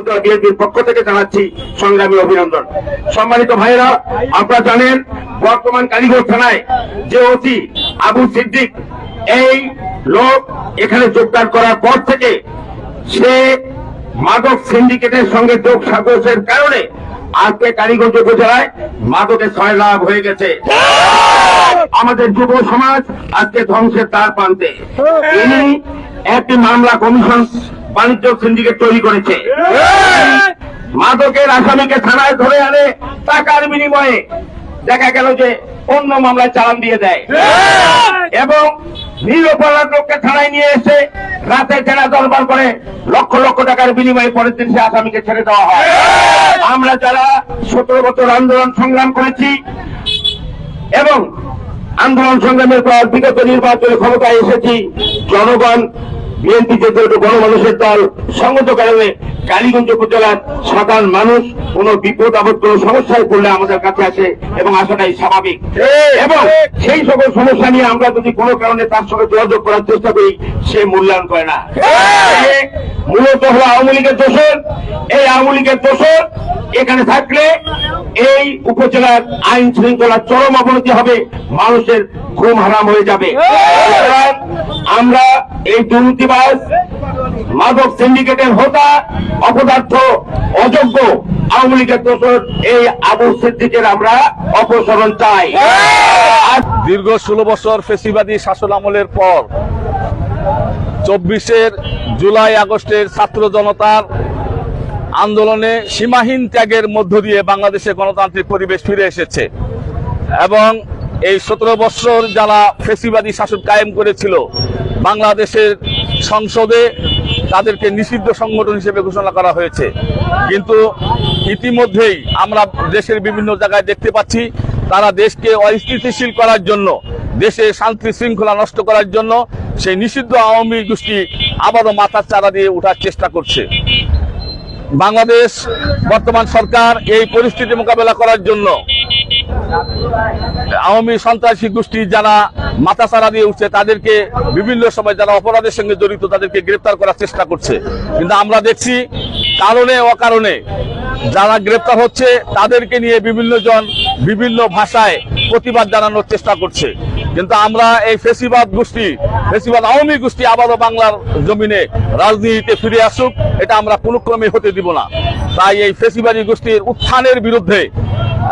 দল বিএনপির পক্ষ থেকে জানাচ্ছি সংগ্রামী অভিনন্দন। সম্মানিত ভাইরা, আপনারা জানেন বর্তমান কালীগঞ্জ থানায় যে ওসি আবু সিদ্দিক, এই লোক এখানে যোগদান করার পর থেকে সে মাদক সিন্ডিকেটের সঙ্গে যোগ সাজসের কারণে আজকে কালীগঞ্জ উপজেলায় মাদকের সয়লাভ হয়ে গেছে। আমাদের যুব সমাজ আজকে ধ্বংসের তার প্রান্তে। ইনি একটি মামলা কমিশন বাণিজ্য সিন্ডিকেট তৈরি করেছে। মাদকের আসামিকে থানায় ধরে আনে, টাকার বিনিময়ে দেখা গেল যে অন্য মামলায় চালান দিয়ে দেয় এবং নিরপরাধ লোককে থানায় নিয়ে এসে রাতে জেলা দরবার করে লক্ষ লক্ষ টাকার বিনিময়ে পরের দিন সে আসামিকে ছেড়ে দেওয়া হয়। আমরা যারা 17 বছর আন্দোলন সংগ্রাম করেছি এবং আন্দোলন সংগ্রামের পর বিগত নির্বাচনে ক্ষমতায় এসেছি, জনগণ বিএনপি যেহেতু গণমানুষের দল সংগত কারণে কালীগঞ্জ উপজেলার সাধারণ মানুষ কোনো বিপদ আপদ কোনো সমস্যায় পড়লে আমাদের কাছে আসে এবং আসাটাই স্বাভাবিক। এবং সেই সকল সমস্যা নিয়ে আমরা যদি কোনো কারণে তার সঙ্গে যোগাযোগ করার চেষ্টা করি, সে মূল্যায়ন করে না। মূলত হলো আওয়ামী লীগের দোষর। এই আওয়ামী লীগের দোষর এখানে থাকলে এই উপজেলার আইন শৃঙ্খলার চরম অবনতি হবে, মানুষের ঘুম হারাম হয়ে যাবে। আমরা এই দুর্নীতিবাজ মাদক সিন্ডিকেটের হোতা, অপদার্থ, অযোগ্য আওয়ামী লীগের দোষর এই আবু সিদ্দিকের আমরা অপসারণ চাই। দীর্ঘ 16 বছর ফেসিবাদী শাসন আমলের পর 24 জুলাই আগস্টের ছাত্র জনতার আন্দোলনে সীমাহীন ত্যাগের মধ্য দিয়ে বাংলাদেশে গণতান্ত্রিক পরিবেশ ফিরে এসেছে এবং এই 17 বছর যারা ফেসিবাদী শাসন কায়েম করেছিল, বাংলাদেশের সংসদে তাদেরকে নিষিদ্ধ সংগঠন হিসেবে ঘোষণা করা হয়েছে। কিন্তু ইতিমধ্যেই আমরা দেশের বিভিন্ন জায়গায় দেখতে পাচ্ছি তারা দেশকে অস্থিতিশীল করার জন্য, দেশের শান্তি শৃঙ্খলা নষ্ট করার জন্য সেই নিষিদ্ধ আওয়ামী গোষ্ঠী আবারও মাথার চারা দিয়ে ওঠার চেষ্টা করছে। বাংলাদেশ বর্তমান সরকার এই পরিস্থিতি মোকাবেলা করার জন্য আওয়ামী সন্ত্রাসী গোষ্ঠী যারা মাথাচাড়া দিয়ে উঠছে তাদেরকে বিভিন্ন সময় যারা অপরাধের সঙ্গে জড়িত তাদেরকে গ্রেপ্তার করার চেষ্টা করছে। কিন্তু আমরা দেখছি কারণে অকারণে যারা গ্রেপ্তার হচ্ছে তাদেরকে নিয়ে বিভিন্ন জন বিভিন্ন ভাষায় প্রতিবাদ জানানোর চেষ্টা করছে। কিন্তু আমরা এই ফেসিবাদ আওয়ামী গোষ্ঠী আবারও বাংলার জমিনে রাজনীতিতে ফিরে আসুক, এটা আমরা কোনো ক্রমে হতে দিব না। তাই এই ফেসিবাদী গোষ্ঠীর উত্থানের বিরুদ্ধে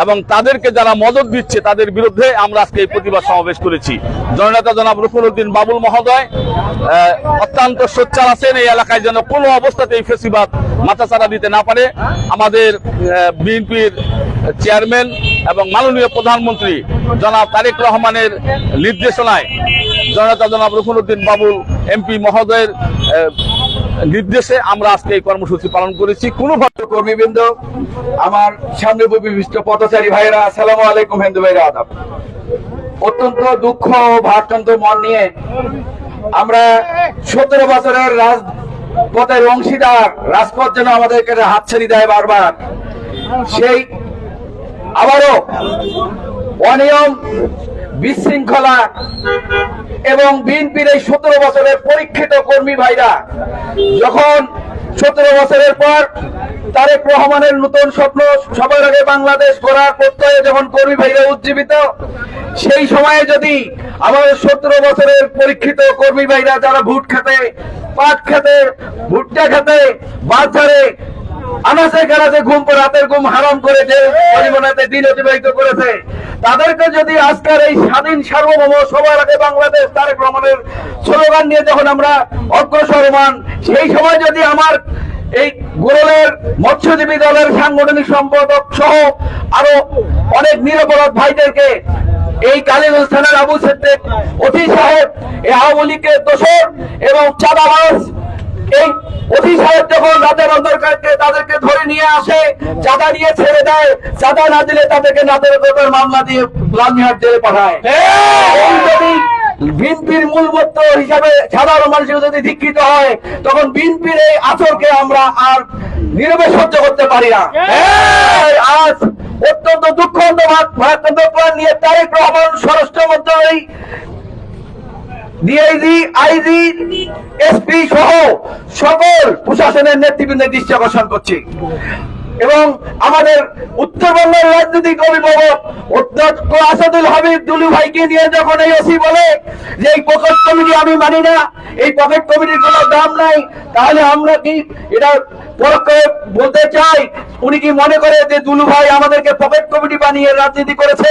এবং তাদেরকে যারা মদত দিচ্ছে তাদের বিরুদ্ধে আমরা আজকে এই প্রতিবাদ সমাবেশ করেছি। জননেতা জনাব রুকুল উদ্দিন বাবুল মহোদয় অত্যন্ত সোচ্চার আছেন এই এলাকায় যেন কোনো অবস্থাতেই ফেসিবাদ মাথাচাড়া দিতে না পারে। আমাদের বিএনপির চেয়ারম্যান এবং মাননীয় প্রধানমন্ত্রী জনাব তারেক রহমানের নির্দেশনায় জননেতা জনাব রুকুল উদ্দিন বাবুল এমপি মহোদয়ের নির্দেশে আমরা আজকে এই কর্মসূচি পালন করেছি। কোন কর্মীবৃন্দ, আমার সামনে বিশিষ্ট পথচারী ভাইরা, আসসালামু আলাইকুম। হিন্দু ভাইরা আদাব। অত্যন্ত দুঃখ ও ভারাক্রান্ত মন নিয়ে আমরা 17 বছরের রাজপথের অংশীদার, রাজপথ যেন আমাদেরকে হাতছানি দেয় বারবার, সেই আবারও অনিয়ম, বিশৃঙ্খলা এবং বিএনপির এই 17 বছরের পরীক্ষিত কর্মী ভাইরা যখন 17 বছরের পর তারেক রহমানের নতুন স্বপ্ন সবার আগে বাংলাদেশ গড়ার প্রত্যয়ে যখন কর্মী ভাইরা উজ্জীবিত, সেই সময়ে যদি আমাদের 17 বছরের পরীক্ষিত কর্মী ভাইরা যারা ভুট খেতে, পাট খেতে, ভুট্টা খেতে, বাজারে আনাচে কানাচে ঘুম পর রাতের ঘুম হারাম করে যে পরিমাণে দিন অতিবাহিত করেছে, তাদেরকে যদি আজকের এই স্বাধীন সার্বভৌম সবার আগে বাংলাদেশ তারেক রহমানের স্লোগান নিয়ে যখন আমরা অগ্রসর হন, সেই সময় যদি আমার এই গোরলের মৎস্যজীবী দলের সাংগঠনিক সম্পাদক সহ আরো অনেক নিরপরাধ ভাইদেরকে এই কালীগঞ্জ থানার আবু সিদ্দিক অতি সাহেব এই আওয়ামী লীগের দোষর এবং চাঁদাবাজ, এই অতি সাহেব যখন রাতের অন্ধকারকে তাদেরকে ধরে নিয়ে আসে, চাঁদা নিয়ে ছেড়ে দেয়, চাঁদা না দিলে তাদেরকে নাতের মামলা দিয়ে লালমিহাট জেলে পাঠায়। যদি বিএনপির মূল মন্ত্র হিসাবে সাধারণ মানুষের যদি দীক্ষিত হয়, তখন বিএনপির এই আচরকে আমরা আর নীরবে সহ্য করতে পারি না। আজ অত্যন্ত দুঃখ নিয়ে তারেক রহমান স্বরাষ্ট্রমন্ত্রী ডিআইজি, আইজি, এসপি সহ সকল প্রশাসনের নেতৃবৃন্দের দৃষ্টি আকর্ষণ করছি। এবং আমাদের উত্তরবঙ্গের রাজনৈতিক অভিভাবক অধ্যক্ষ আসাদুল হাবিব দুলু ভাইকে নিয়ে যখন এই ওসি বলে যে এই পকেট কমিটি আমি মানি না, এই পকেট কমিটির কোনো দাম নাই, তাহলে আমরা কি এটা পরোক্ষে বলতে চাই উনি কি মনে করে যে দুলু ভাই আমাদেরকে পকেট কমিটি বানিয়ে রাজনীতি করেছে?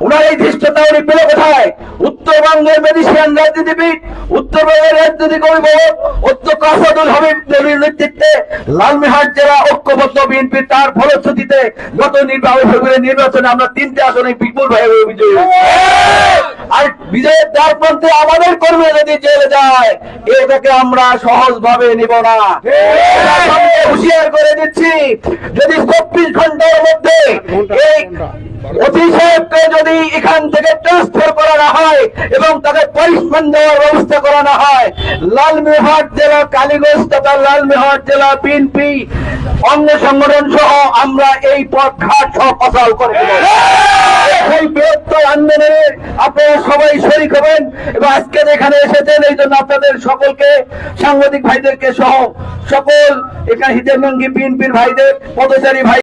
উনার এই ধৃষ্টতা উনি পেল কোথায়? উত্তরবঙ্গের ম্যাজিশিয়ান রাজনীতিবিদ, উত্তরবঙ্গের রাজনৈতিক অভিভাবক অধ্যক্ষ আসাদুল হাবিব দুলুর নেতৃত্বে লালমিহাট জেলা ঐক্যবদ্ধ বিএনপি, তার ফলশ্রুতিতে গত নির্বাচনে আমরা 3টে আসনে বিপুল ভাবে বিজয়ী হয়েছি। আর বিজয়ের দ্বার প্রান্তে আমাদের কর্মী যদি জেলে যায়, এটাকে আমরা সহজ ভাবে নিব না। হুঁশিয়ার করে দিচ্ছি, যদি 24 ঘন্টার মধ্যে এই ওসি সাহেবকে যদি এখান থেকে ট্রান্সফার করা না হয় এবং তাকে পানিশমেন্ট দেওয়ার ব্যবস্থা করা না হয়, লালমিহাট জেলা কালীগঞ্জ তথা লালমিহাট জেলা বিএনপি অঙ্গ সংগঠন সহ আমরা এই পথ ঘাট সহ ফসল করে দেব। এই বৃহত্তর আন্দোলনে আপনারা সবাই শরীক হবেন এবং আজকে এখানে এসেছেন এই জন্য আপনাদের সকলকে, সাংবাদিক ভাইদেরকে সহ সকল এখানে হিতেনঙ্গী বিএনপির ভাইদের, পথচারী ভাই